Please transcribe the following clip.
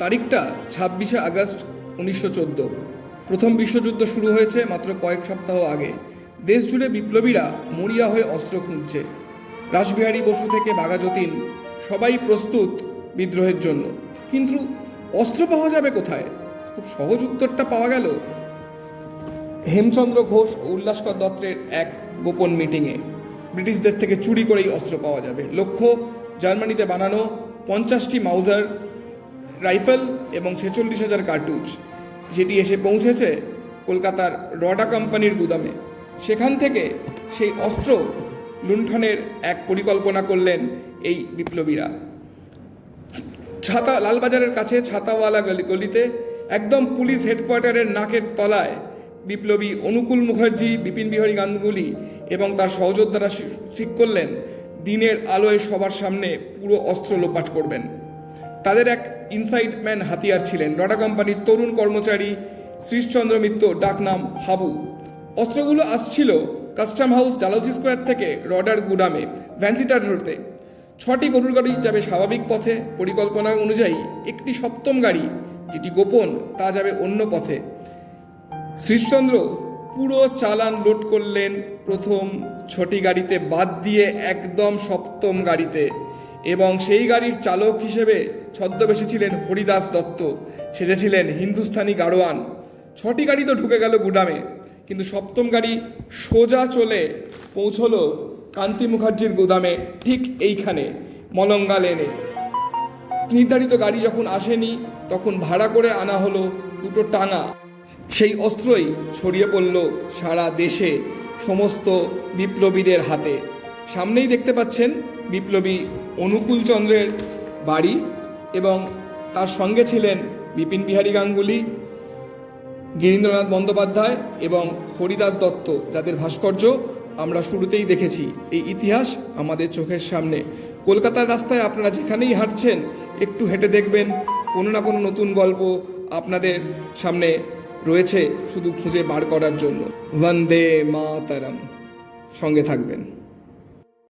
তারিখটা 26শে আগস্ট 1914। প্রথম বিশ্বযুদ্ধ শুরু হয়েছে মাত্র কয়েক সপ্তাহ আগে। দেশ জুড়ে বিপ্লবীরা মরিয়া হয়ে অস্ত্র খুঁজছে। রাসবিহারী বসু থেকে বাঘা যতীন সবাই প্রস্তুত বিদ্রোহের জন্য। কিন্তু অস্ত্র পাওয়া যাবে কোথায়? খুব সহজ উত্তরটা পাওয়া গেল হেমচন্দ্র ঘোষ ও উল্লাসকর দত্তের এক গোপন মিটিংয়ে। ব্রিটিশদের থেকে চুরি করেই অস্ত্র পাওয়া যাবে। লক্ষ্য জার্মানিতে বানানো 50টি মাউজার রাইফেল এবং 46,000 কার্তুজ, যেটি এসে পৌঁছেছে কলকাতার রডা কোম্পানির গুদামে। সেখান থেকে সেই অস্ত্র লুণ্ঠনের এক পরিকল্পনা করলেন এই বিপ্লবীরা। লালবাজারের কাছে ছাতাওয়ালা গলিতে একদম পুলিশ হেডকোয়ার্টারের নাকের তলায় বিপ্লবী অনুকূল মুখার্জি, বিপিন বিহারী গাঙ্গুলি এবং তার সহযোদ্ধারা ঠিক করলেন দিনের আলোয় সবার সামনে পুরো অস্ত্র লোপাট করবেন। তাদের এক ইনসাইড ম্যান হাতিয়ার ছিলেন রডা কোম্পানির তরুণ কর্মচারী শ্রীশচন্দ্র মিত্র, ডাকনাম হাবু। অস্ত্রগুলো আসছিল কাস্টম হাউস ডালহৌসি স্কোয়ার থেকে রডার গুদামে ভ্যান্সিটার রোডে। 6টি গরুর গাড়ি যাবে স্বাভাবিক পথে পরিকল্পনা অনুযায়ী, একটি সপ্তম গাড়ি যেটি গোপন তা যাবে অন্য পথে। শ্রীশচন্দ্র পুরো চালান লোড করলেন প্রথম 6টি গাড়িতে বাদ দিয়ে একদম সপ্তম গাড়িতে, এবং সেই গাড়ির চালক হিসেবে ছদ্মবেশে ছিলেন হরিদাস দত্ত, সেজেছিলেন হিন্দুস্তানি গাড়োয়ান। 6টি গাড়ি তো ঢুকে গেল গুদামে, কিন্তু সপ্তম গাড়ি সোজা চলে পৌঁছলো কান্তি মুখার্জির গুদামে, ঠিক এইখানে মলঙ্গা লেনে। নির্ধারিত গাড়ি যখন আসেনি তখন ভাড়া করে আনা হলো 2টো টাঙা। সেই অস্ত্রই ছড়িয়ে পড়ল সারা দেশে সমস্ত বিপ্লবীদের হাতে। সামনেই দেখতে পাচ্ছেন বিপ্লবী অনুকূল চন্দ্রের বাড়ি, এবং তার সঙ্গে ছিলেন বিপিন বিহারী গাঙ্গুলি, গিরীন্দ্রনাথ বন্দ্যোপাধ্যায় এবং হরিদাস দত্ত, যাদের ভাস্কর্য আমরা শুরুতেই দেখেছি। এই ইতিহাস আমাদের চোখের সামনে। কলকাতার রাস্তায় আপনারা যেখানেই হাঁটছেন একটু হেঁটে দেখবেন কোনো না কোনো নতুন গল্প আপনাদের সামনে রয়েছে শুধু খুঁজে বার করার জন্য। বন্দে মাতরম, সঙ্গে থাকবেন।